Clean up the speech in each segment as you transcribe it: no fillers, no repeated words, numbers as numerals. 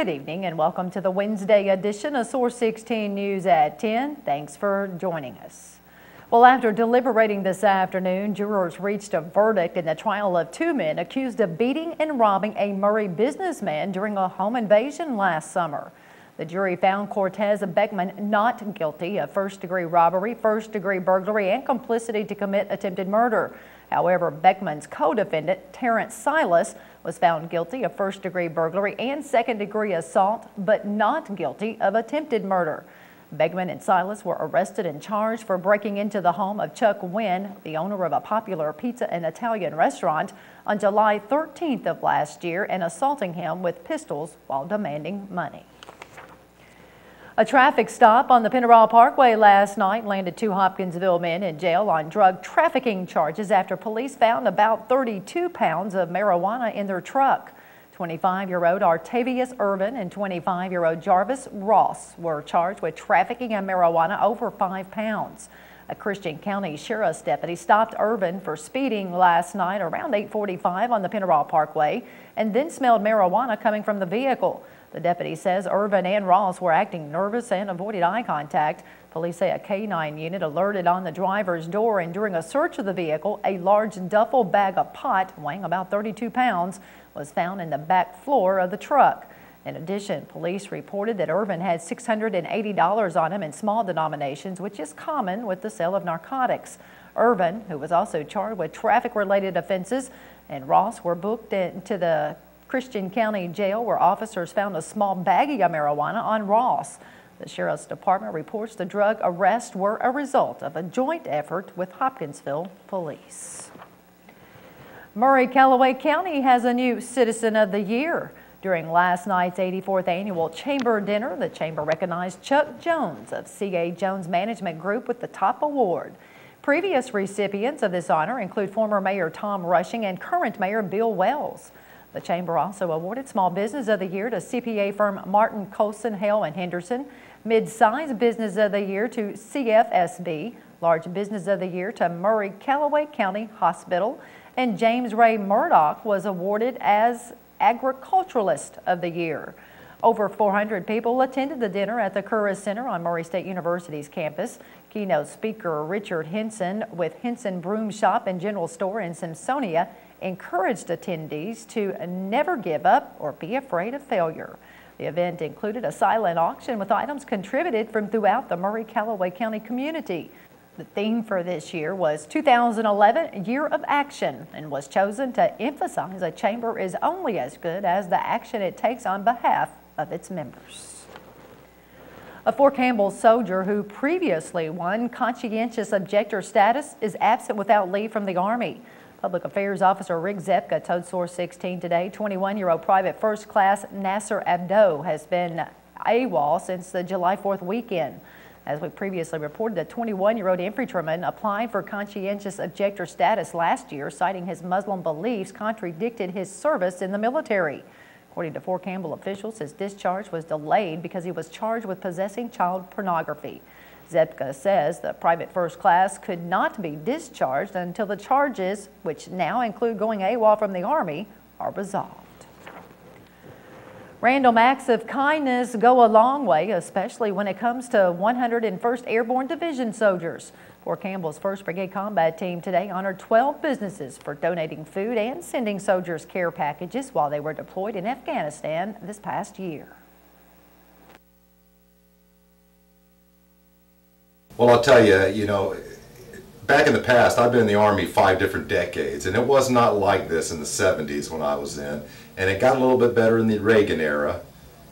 Good evening and welcome to the Wednesday edition of Source 16 News at 10. Thanks for joining us. Well, after deliberating this afternoon, jurors reached a verdict in the trial of two men accused of beating and robbing a Murray businessman during a home invasion last summer. The jury found Cortez Beckman not guilty of first-degree robbery, first-degree burglary, and complicity to commit attempted murder. However, Beckman's co-defendant, Terrence Silas, was found guilty of first-degree burglary and second-degree assault, but not guilty of attempted murder. Beckman and Silas were arrested and charged for breaking into the home of Chuck Wynn, the owner of a popular pizza and Italian restaurant, on July 13th of last year and assaulting him with pistols while demanding money. A traffic stop on the Pinnacle Parkway last night landed two Hopkinsville men in jail on drug trafficking charges after police found about 32 pounds of marijuana in their truck. 25-year-old Artavius Irvin and 25-year-old Jarvis Ross were charged with trafficking of marijuana over 5 pounds. A Christian County Sheriff's deputy stopped Irvin for speeding last night around 8:45 on the Pinnacle Parkway and then smelled marijuana coming from the vehicle. The deputy says Irvin and Ross were acting nervous and avoided eye contact. Police say a K-9 unit alerted on the driver's door, and during a search of the vehicle, a large duffel bag of pot weighing about 32 pounds was found in the back floor of the truck. In addition, police reported that Irvin had $680 on him in small denominations, which is common with the sale of narcotics. Irvin, who was also charged with traffic-related offenses, and Ross were booked into the Christian County Jail, where officers found a small baggie of marijuana on Ross. The Sheriff's Department reports the drug arrests were a result of a joint effort with Hopkinsville Police. Murray-Callaway County has a new Citizen of the Year. During last night's 84th annual Chamber Dinner, the Chamber recognized Chuck Jones of C.A. Jones Management Group with the top award. Previous recipients of this honor include former Mayor Tom Rushing and current Mayor Bill Wells. The Chamber also awarded Small Business of the Year to CPA firm Martin Colson, Hale & Henderson, Mid-Size Business of the Year to CFSB, Large Business of the Year to Murray-Callaway County Hospital, and James Ray Murdoch was awarded as Agriculturalist of the Year. Over 400 people attended the dinner at the Curris Center on Murray State University's campus. Keynote speaker Richard Henson with Henson Broom Shop and General Store in Simpsonia encouraged attendees to never give up or be afraid of failure. The event included a silent auction with items contributed from throughout the Murray-Callaway County community. The theme for this year was 2011 Year of Action and was chosen to emphasize a chamber is only as good as the action it takes on behalf of its members. A Fort Campbell soldier who previously won conscientious objector status is absent without leave from the Army. Public Affairs Officer Rick Zepka told Source 16 today 21-year-old Private First Class Nasser Abdo has been AWOL since the July 4th weekend. As we previously reported, the 21-year-old infantryman applied for conscientious objector status last year, citing his Muslim beliefs contradicted his service in the military. According to Fort Campbell officials, his discharge was delayed because he was charged with possessing child pornography. Zepka says the Private First Class could not be discharged until the charges, which now include going AWOL from the Army, are resolved. Random acts of kindness go a long way, especially when it comes to 101st Airborne Division soldiers. Fort Campbell's 1st Brigade Combat Team today honored 12 businesses for donating food and sending soldiers care packages while they were deployed in Afghanistan this past year. Well, I'll tell you, back in the past, I've been in the Army 5 different decades, and it was not like this in the 70s when I was in. And it got a little bit better in the Reagan era,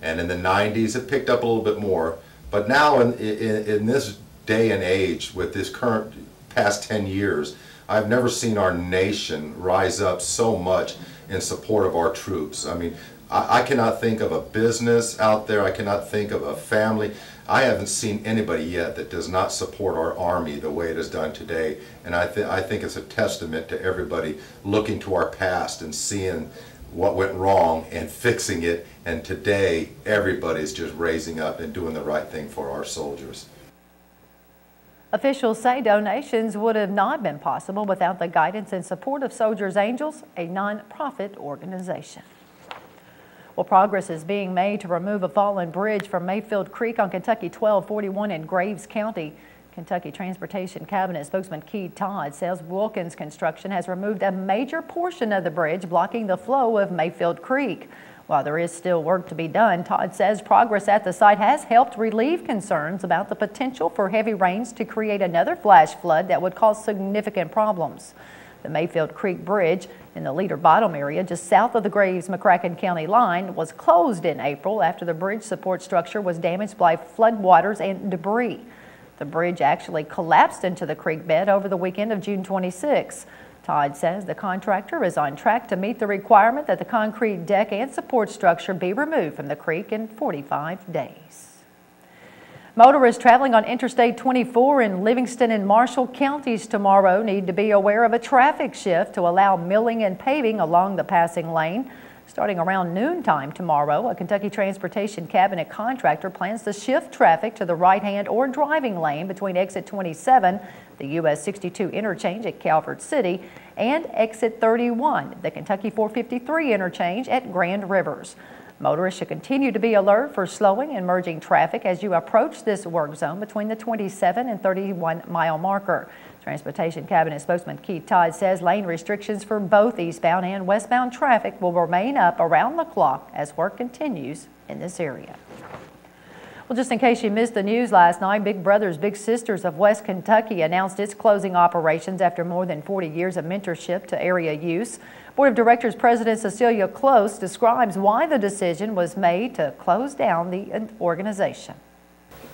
and in the 90s it picked up a little bit more. But now in this day and age, with this current past 10 years, I've never seen our nation rise up so much in support of our troops. I mean, I cannot think of a business out there, I cannot think of a family. I haven't seen anybody yet that does not support our Army the way it is done today. And I think it's a testament to everybody looking to our past and seeing what went wrong and fixing it. And today, everybody's just raising up and doing the right thing for our soldiers. Officials say donations would have not been possible without the guidance and support of Soldiers Angels, a non-profit organization. Well, progress is being made to remove a fallen bridge from Mayfield Creek on Kentucky 1241 in Graves County. Kentucky Transportation Cabinet spokesman Keith Todd says Wilkins Construction has removed a major portion of the bridge blocking the flow of Mayfield Creek. While there is still work to be done, Todd says progress at the site has helped relieve concerns about the potential for heavy rains to create another flash flood that would cause significant problems. The Mayfield Creek Bridge in the Leader Bottom area just south of the Graves-McCracken County line was closed in April after the bridge support structure was damaged by floodwaters and debris. The bridge actually collapsed into the creek bed over the weekend of June 26. Todd says the contractor is on track to meet the requirement that the concrete deck and support structure be removed from the creek in 45 days. Motorists traveling on Interstate 24 in Livingston and Marshall counties tomorrow need to be aware of a traffic shift to allow milling and paving along the passing lane. Starting around noontime tomorrow, a Kentucky Transportation Cabinet contractor plans to shift traffic to the right-hand or driving lane between exit 27, the US 62 interchange at Calvert City, and exit 31, the Kentucky 453 interchange at Grand Rivers. Motorists should continue to be alert for slowing and merging traffic as you approach this work zone between the 27 and 31 mile marker. Transportation Cabinet spokesman Keith Todd says lane restrictions for both eastbound and westbound traffic will remain up around the clock as work continues in this area. Well, just in case you missed the news last night, Big Brothers Big Sisters of West Kentucky announced its closing operations after more than 40 years of mentorship to area youth. Board of Directors President Cecilia Close describes why the decision was made to close down the organization.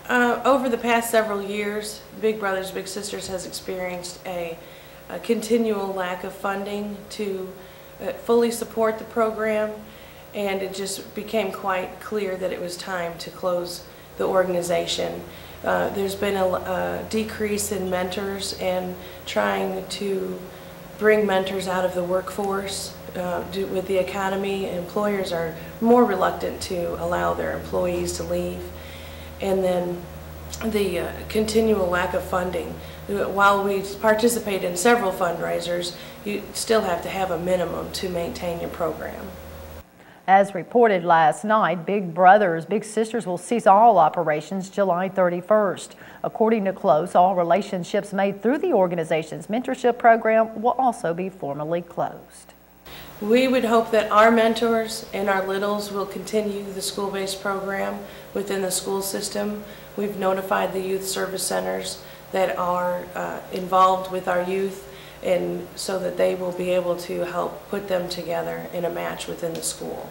Over the past several years, Big Brothers Big Sisters has experienced a continual lack of funding to fully support the program, and it just became quite clear that it was time to close the organization. There's been a decrease in mentors and trying to bring mentors out of the workforce. With the economy, employers are more reluctant to allow their employees to leave. And then the continual lack of funding. While we participate in several fundraisers, you still have to have a minimum to maintain your program. As reported last night, Big Brothers Big Sisters will cease all operations July 31st. According to Close, all relationships made through the organization's mentorship program will also be formally closed. We would hope that our mentors and our littles will continue the school-based program within the school system. We've notified the youth service centers that are involved with our youth, and so that they will be able to help put them together in a match within the school.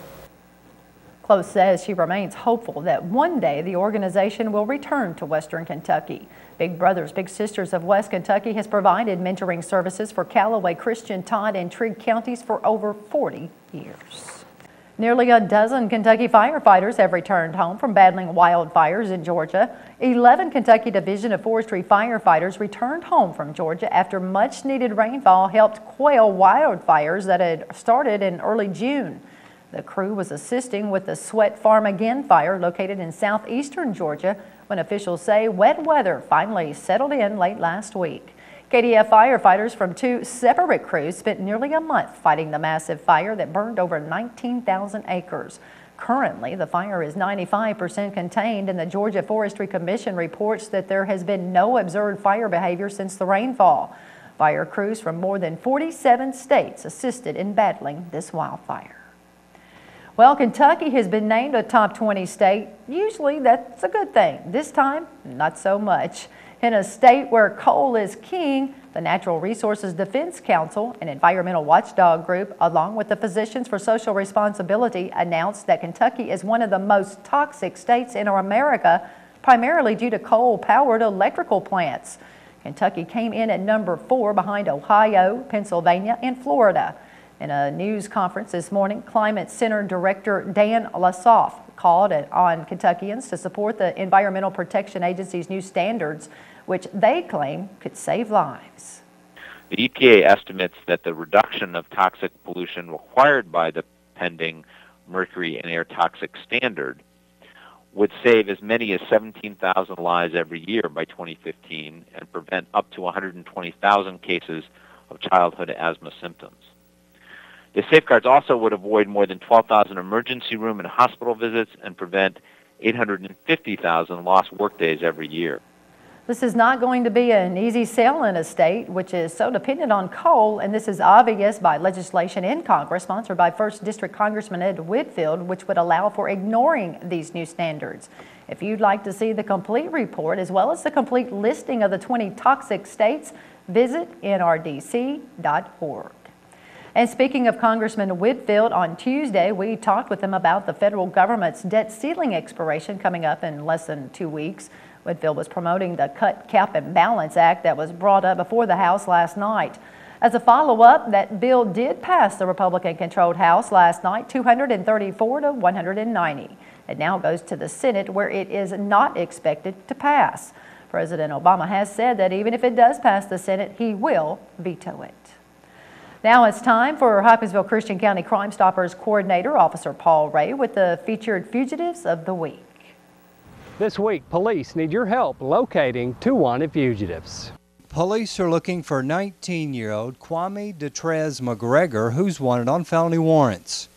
Close says she remains hopeful that one day the organization will return to Western Kentucky. Big Brothers Big Sisters of West Kentucky has provided mentoring services for Callaway, Christian, Todd, and Trigg counties for over 40 years. Nearly a dozen Kentucky firefighters have returned home from battling wildfires in Georgia. 11 Kentucky Division of Forestry firefighters returned home from Georgia after much-needed rainfall helped quell wildfires that had started in early June. The crew was assisting with the Sweat Farm Again fire located in southeastern Georgia when officials say wet weather finally settled in late last week. KDF firefighters from 2 separate crews spent nearly a month fighting the massive fire that burned over 19,000 acres. Currently, the fire is 95% contained, and the Georgia Forestry Commission reports that there has been no observed fire behavior since the rainfall. Fire crews from more than 47 states assisted in battling this wildfire. Well, Kentucky has been named a top 20 state. Usually that's a good thing. This time, not so much. In a state where coal is king, the Natural Resources Defense Council, an environmental watchdog group, along with the Physicians for Social Responsibility, announced that Kentucky is one of the most toxic states in America, primarily due to coal-powered electrical plants. Kentucky came in at number 4 behind Ohio, Pennsylvania, and Florida. In a news conference this morning, Climate Center Director Dan Lassoff called on Kentuckians to support the Environmental Protection Agency's new standards, which they claim could save lives. The EPA estimates that the reduction of toxic pollution required by the pending mercury and air toxic standard would save as many as 17,000 lives every year by 2015 and prevent up to 120,000 cases of childhood asthma symptoms. The safeguards also would avoid more than 12,000 emergency room and hospital visits and prevent 850,000 lost workdays every year. This is not going to be an easy sell in a state which is so dependent on coal, and this is obvious by legislation in Congress sponsored by 1st District Congressman Ed Whitfield, which would allow for ignoring these new standards. If you'd like to see the complete report as well as the complete listing of the 20 toxic states, visit nrdc.org. And speaking of Congressman Whitfield, on Tuesday we talked with him about the federal government's debt ceiling expiration coming up in less than 2 weeks. Whitfield was promoting the Cut, Cap, and Balance Act that was brought up before the House last night. As a follow-up, that bill did pass the Republican-controlled House last night, 234 to 190. It now goes to the Senate, where it is not expected to pass. President Obama has said that even if it does pass the Senate, he will veto it. Now it's time for Hopkinsville Christian County Crime Stoppers Coordinator, Officer Paul Ray, with the featured fugitives of the week. This week, police need your help locating 2 wanted fugitives. Police are looking for 19-year-old Kwame Detrez McGregor, who's wanted on felony warrants.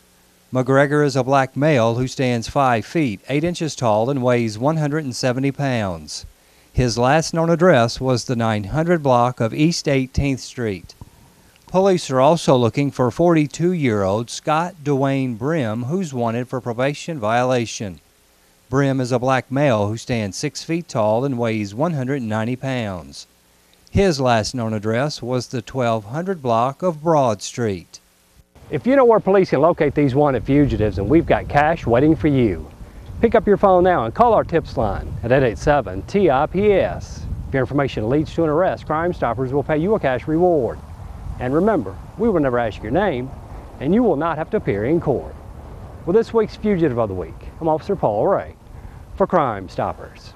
McGregor is a black male who stands 5 feet, 8 inches tall and weighs 170 pounds. His last known address was the 900 block of East 18th Street. Police are also looking for 42-year-old Scott Dwayne Brim, who's wanted for probation violation. Brim is a black male who stands 6 feet tall and weighs 190 pounds. His last known address was the 1200 block of Broad Street. If you know where police can locate these wanted fugitives, and we've got cash waiting for you, pick up your phone now and call our tips line at 887-TIPS. If your information leads to an arrest, Crime Stoppers will pay you a cash reward. And remember, we will never ask your name, and you will not have to appear in court. Well, this week's Fugitive of the Week, I'm Officer Paul Ray for Crime Stoppers.